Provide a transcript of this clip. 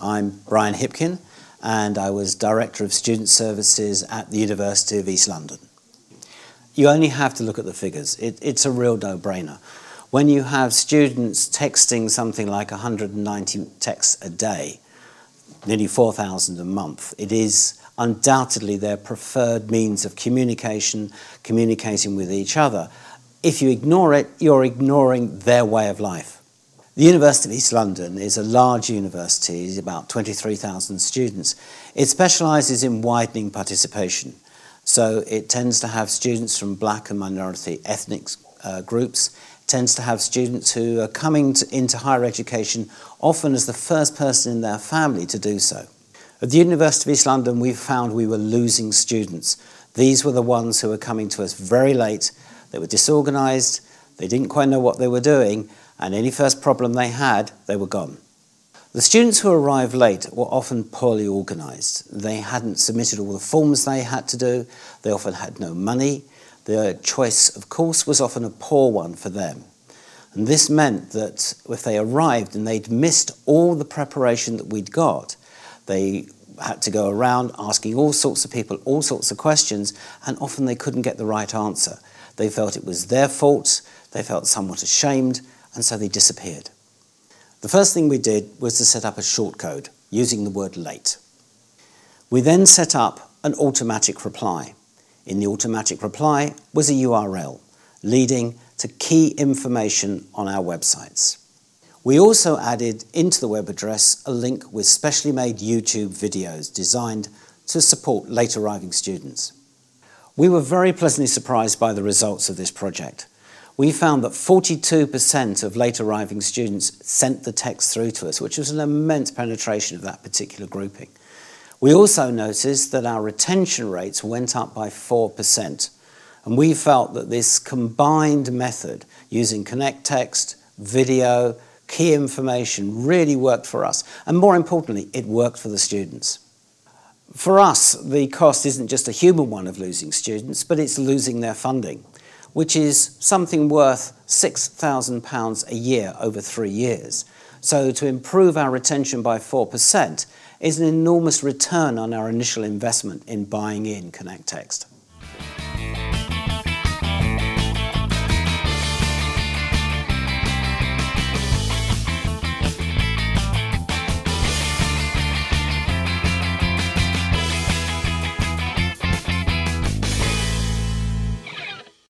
I'm Brian Hipkin, and I was Director of Student Services at the University of East London. You only have to look at the figures. It's a real no-brainer. When you have students texting something like 190 texts a day, nearly 4,000 a month, it is undoubtedly their preferred means of communicating with each other. If you ignore it, you're ignoring their way of life. The University of East London is a large university, it's about 23,000 students. It specialises in widening participation. So it tends to have students from black and minority ethnic groups, it tends to have students who are coming into higher education often as the first person in their family to do so. At the University of East London, we found we were losing students. These were the ones who were coming to us very late. They were disorganised, they didn't quite know what they were doing, and any first problem they had, they were gone. The students who arrived late were often poorly organised. They hadn't submitted all the forms they had to do, they often had no money. Their choice of course was often a poor one for them. And this meant that if they arrived and they'd missed all the preparation that we'd got, they had to go around asking all sorts of people all sorts of questions, and often they couldn't get the right answer. They felt it was their fault, they felt somewhat ashamed, and so they disappeared. The first thing we did was to set up a shortcode using the word late. We then set up an automatic reply. In the automatic reply was a URL leading to key information on our websites. We also added into the web address a link with specially made YouTube videos designed to support late arriving students. We were very pleasantly surprised by the results of this project. We found that 42% of late arriving students sent the text through to us, which was an immense penetration of that particular grouping. We also noticed that our retention rates went up by 4%. And we felt that this combined method using Connect Text, video, key information really worked for us. And more importantly, it worked for the students. For us, the cost isn't just a human one of losing students, but it's losing their funding, which is something worth £6,000 a year over 3 years. So to improve our retention by 4% is an enormous return on our initial investment in buying in Connect Text.